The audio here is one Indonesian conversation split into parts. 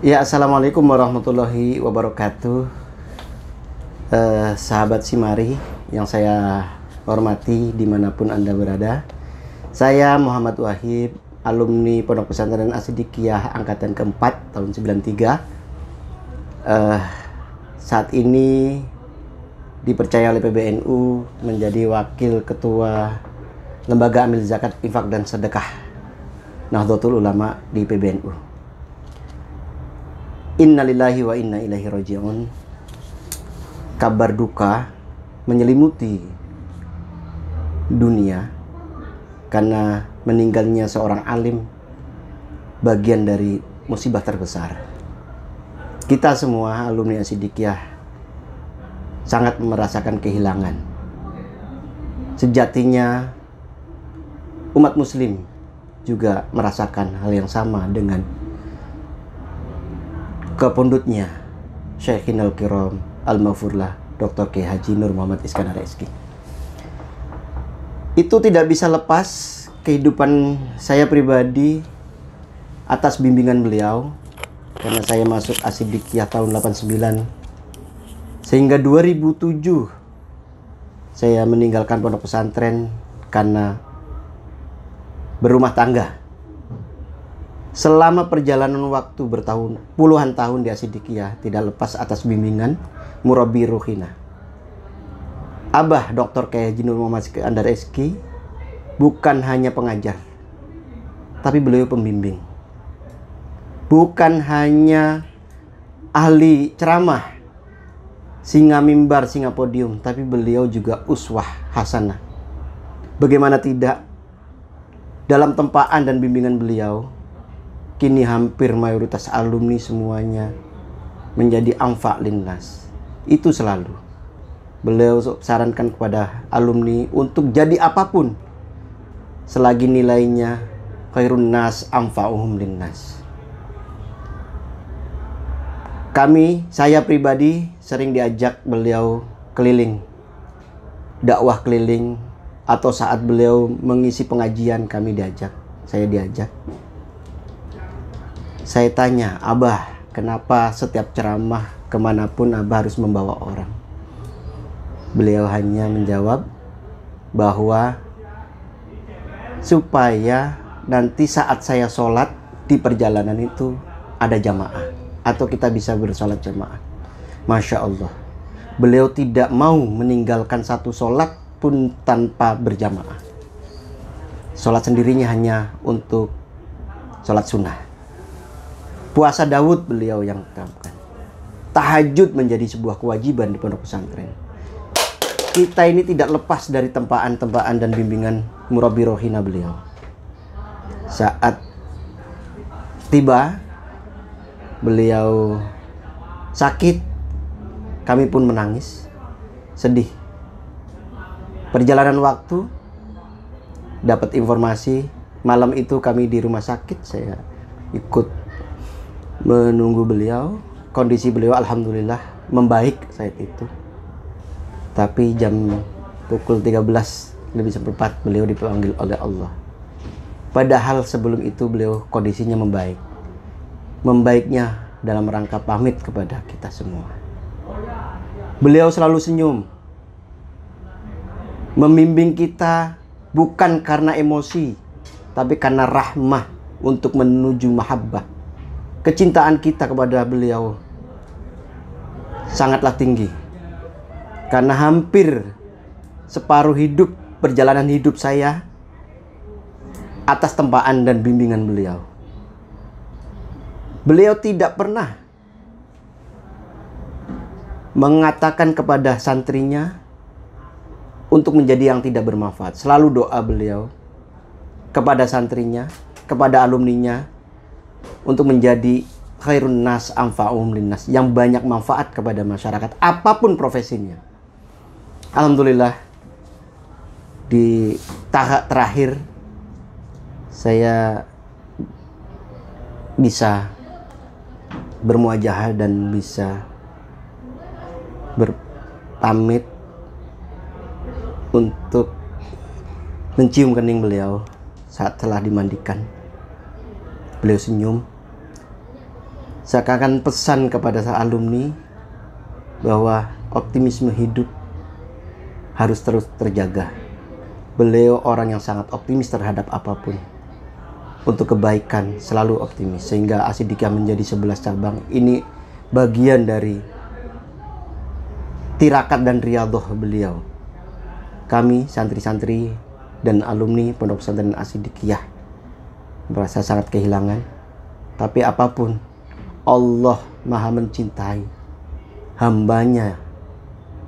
Ya, assalamualaikum warahmatullahi wabarakatuh. Sahabat Simari yang saya hormati dimanapun Anda berada. Saya Muhammad Wahib, alumni Pondok Pesantren As-Siddiqiyah angkatan keempat tahun 93. Saat ini dipercaya oleh PBNU menjadi wakil ketua Lembaga Amil Zakat, Infak dan Sedekah Nahdlatul Ulama di PBNU. Innalillahi wa inna ilaihi raji'un. Kabar duka menyelimuti dunia karena meninggalnya seorang alim, bagian dari musibah terbesar. Kita semua alumni As-Siddiqiyah sangat merasakan kehilangan. Sejatinya umat muslim juga merasakan hal yang sama dengan kepundutnya Syekhinal Kiram Al-Maghfurlah Dr. Kiai Haji Nur Muhammad Iskandar SK. Itu tidak bisa lepas kehidupan saya pribadi atas bimbingan beliau, karena saya masuk As-Siddiqiyah tahun 89 sehingga 2007 saya meninggalkan pondok pesantren karena berumah tangga. Selama perjalanan waktu puluhan tahun di As-Siddiqiyah tidak lepas atas bimbingan Murabbi Ruhina. Abah Dr. Kiai Haji Nur Muhammad Iskandar SK bukan hanya pengajar, tapi beliau pembimbing. Bukan hanya ahli ceramah, singa mimbar, singa podium, tapi beliau juga uswah hasanah. Bagaimana tidak, dalam tempaan dan bimbingan beliau, kini hampir mayoritas alumni semuanya menjadi anfa' linnas. Itu selalu beliau sarankan kepada alumni untuk jadi apapun selagi nilainya khairun nas anfa'uhum linnas. Saya pribadi sering diajak beliau keliling, dakwah keliling, atau saat beliau mengisi pengajian saya diajak. Saya tanya, Abah, kenapa setiap ceramah kemanapun Abah harus membawa orang? Beliau hanya menjawab bahwa supaya nanti saat saya sholat di perjalanan itu ada jamaah, atau kita bisa bersolat jamaah. Masya Allah, beliau tidak mau meninggalkan satu sholat pun tanpa berjamaah. Sholat sendirinya hanya untuk sholat sunnah. Puasa Daud beliau yang terapkan. Tahajud menjadi sebuah kewajiban di pondok pesantren. Kita ini tidak lepas dari tempaan-tempaan dan bimbingan Murabbi Ruhina beliau. Saat tiba beliau sakit, kami pun menangis, sedih. Perjalanan waktu, dapat informasi, malam itu kami di rumah sakit, saya ikut menunggu beliau. Kondisi beliau alhamdulillah membaik saat itu. Tapi jam pukul 13:04 beliau dipanggil oleh Allah. Padahal sebelum itu beliau kondisinya membaik. Membaiknya dalam rangka pamit kepada kita semua. Beliau selalu senyum, membimbing kita bukan karena emosi, tapi karena rahmah untuk menuju mahabbah. Kecintaan kita kepada beliau sangatlah tinggi, karena hampir separuh perjalanan hidup saya atas tempaan dan bimbingan beliau. Beliau tidak pernah mengatakan kepada santrinya untuk menjadi yang tidak bermanfaat. Selalu doa beliau kepada santrinya, kepada alumninya, untuk menjadi khairun nas anfa'uhum linnas, yang banyak manfaat kepada masyarakat apapun profesinya. Alhamdulillah, di tahap terakhir saya bisa bermuajahah dan bisa berpamit untuk mencium kening beliau saat telah dimandikan. Beliau senyum. seakan pesan kepada alumni bahwa optimisme hidup harus terus terjaga. Beliau orang yang sangat optimis terhadap apapun. Untuk kebaikan selalu optimis, sehingga Asidikiyah menjadi 11 cabang. Ini bagian dari tirakat dan riyadhah beliau. Kami santri-santri dan alumni Pondok Pesantren Asidikiyah merasa sangat kehilangan. Tapi apapun, Allah Maha mencintai hambanya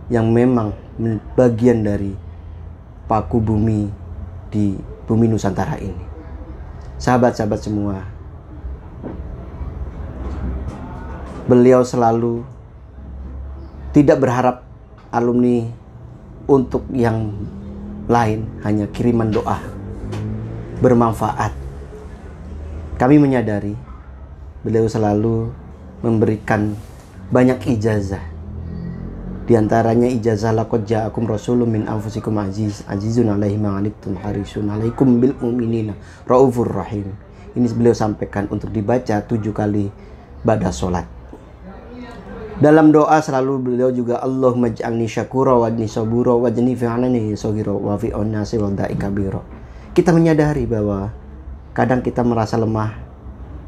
yang memang bagian dari paku bumi di bumi Nusantara ini. Sahabat-sahabat semua, beliau selalu tidak berharap alumni untuk yang lain, hanya kiriman doa bermanfaat. Kami menyadari beliau selalu memberikan banyak ijazah. Di antaranya ijazah laqad ja'akum rasulun min anfusikum azizun alaihi ma anittum harisun alaikum bil mu'minina raufur rahim. Ini beliau sampaikan untuk dibaca 7 kali ba'da sholat. Dalam doa selalu beliau juga Allahumma ij'alni syakura wa adni sabura wa jani fi'anani sohira wa fi'on nasi wa da'i kabira. Kita menyadari bahwa kadang kita merasa lemah,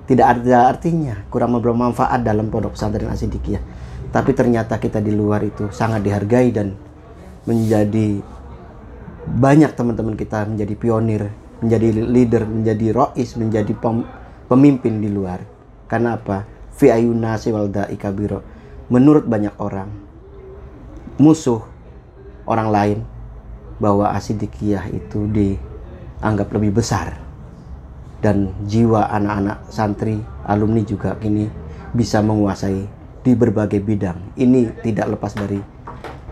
tidak ada artinya, kurang bermanfaat dalam Pondok Pesantren Asidikiyah. Tapi ternyata kita di luar itu sangat dihargai dan menjadi banyak teman-teman kita menjadi pionir, menjadi leader, menjadi rois, menjadi pemimpin di luar. Karena apa? Fi ayuna siwalda ikabiro. Menurut banyak orang, musuh orang lain, bahwa Asidikiyah itu dianggap lebih besar. Dan jiwa anak-anak santri, alumni juga kini bisa menguasai di berbagai bidang. Ini tidak lepas dari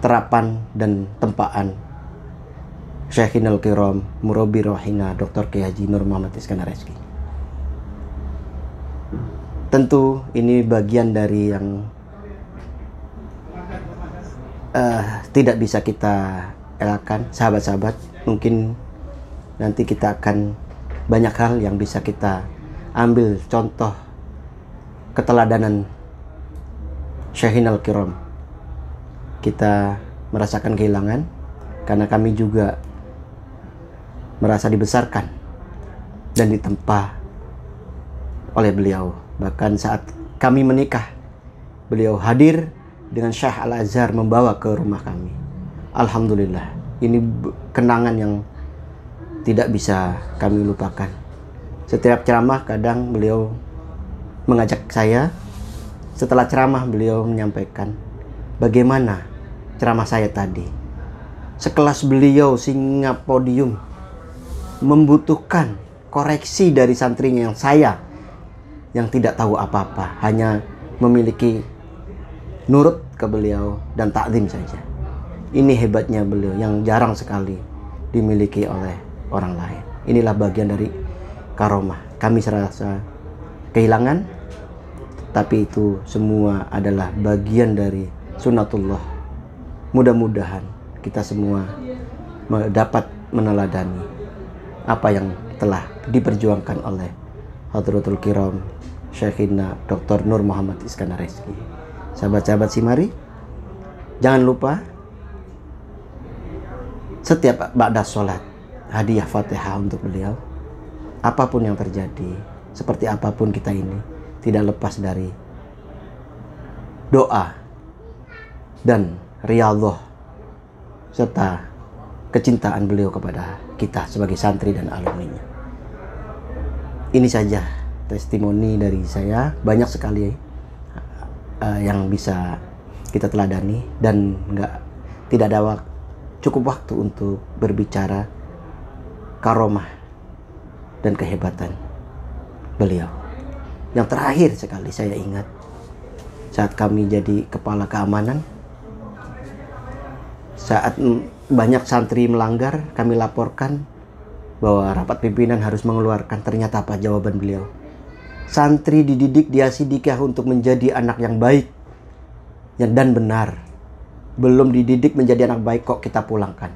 terapan dan tempaan Syekhinal Kiram Murabbi Rohina Dr. Kiai Haji Nur Muhammad Iskandar Reski. Tentu ini bagian dari yang tidak bisa kita elakkan, sahabat-sahabat. Mungkin nanti kita akan banyak hal yang bisa kita ambil contoh keteladanan Syekhinal Kiram. Kita merasakan kehilangan karena kami juga merasa dibesarkan dan ditempa oleh beliau. Bahkan saat kami menikah, beliau hadir dengan Syekh Al-Azhar membawa ke rumah kami. Alhamdulillah, ini kenangan yang tidak bisa kami lupakan. Setiap ceramah kadang beliau mengajak saya. Setelah ceramah beliau menyampaikan bagaimana ceramah saya tadi. Sekelas beliau singa podium membutuhkan koreksi dari santrinya yang saya yang tidak tahu apa-apa, hanya memiliki nurut ke beliau dan takdim saja. Ini hebatnya beliau yang jarang sekali dimiliki oleh orang lain. Inilah bagian dari karomah. Kami serasa kehilangan, tapi itu semua adalah bagian dari sunnatullah. Mudah-mudahan kita semua dapat meneladani apa yang telah diperjuangkan oleh Hadratul Kiram Syekhina Dr. Nur Muhammad Iskandar Reski. Sahabat-sahabat Simari, jangan lupa setiap ba'da sholat hadiah Fatihah untuk beliau. Apapun yang terjadi, seperti apapun kita ini, tidak lepas dari doa dan riyadhah serta kecintaan beliau kepada kita sebagai santri dan alumninya. Ini saja testimoni dari saya, banyak sekali yang bisa kita teladani dan tidak ada cukup waktu untuk berbicara karomah dan kehebatan beliau. Yang terakhir sekali saya ingat saat kami jadi kepala keamanan, saat banyak santri melanggar, kami laporkan bahwa rapat pimpinan harus mengeluarkan. Ternyata apa jawaban beliau? Santri dididik di Asidikiyah untuk menjadi anak yang baik dan benar. Belum dididik menjadi anak baik kok kita pulangkan.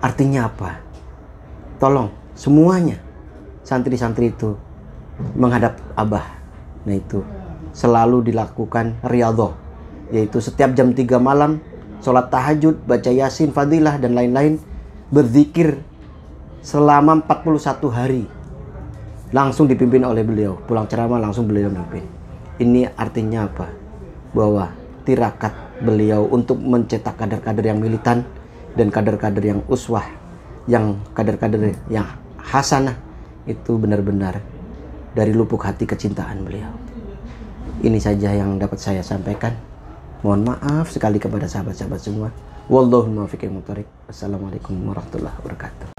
Artinya apa? Tolong semuanya santri-santri itu menghadap Abah. Nah itu selalu dilakukan riyadhah, yaitu setiap jam 3 malam sholat tahajud, baca yasin, fadilah dan lain-lain, berzikir selama 41 hari. Langsung dipimpin oleh beliau, pulang ceramah langsung beliau memimpin. Ini artinya apa? Bahwa tirakat beliau untuk mencetak kader-kader yang militan dan kader-kader yang uswah, yang kader-kader yang hasanah, itu benar-benar dari lubuk hati kecintaan beliau. Ini saja yang dapat saya sampaikan. Mohon maaf sekali kepada sahabat-sahabat semua. Wallahu muwaffiq. Assalamualaikum warahmatullahi wabarakatuh.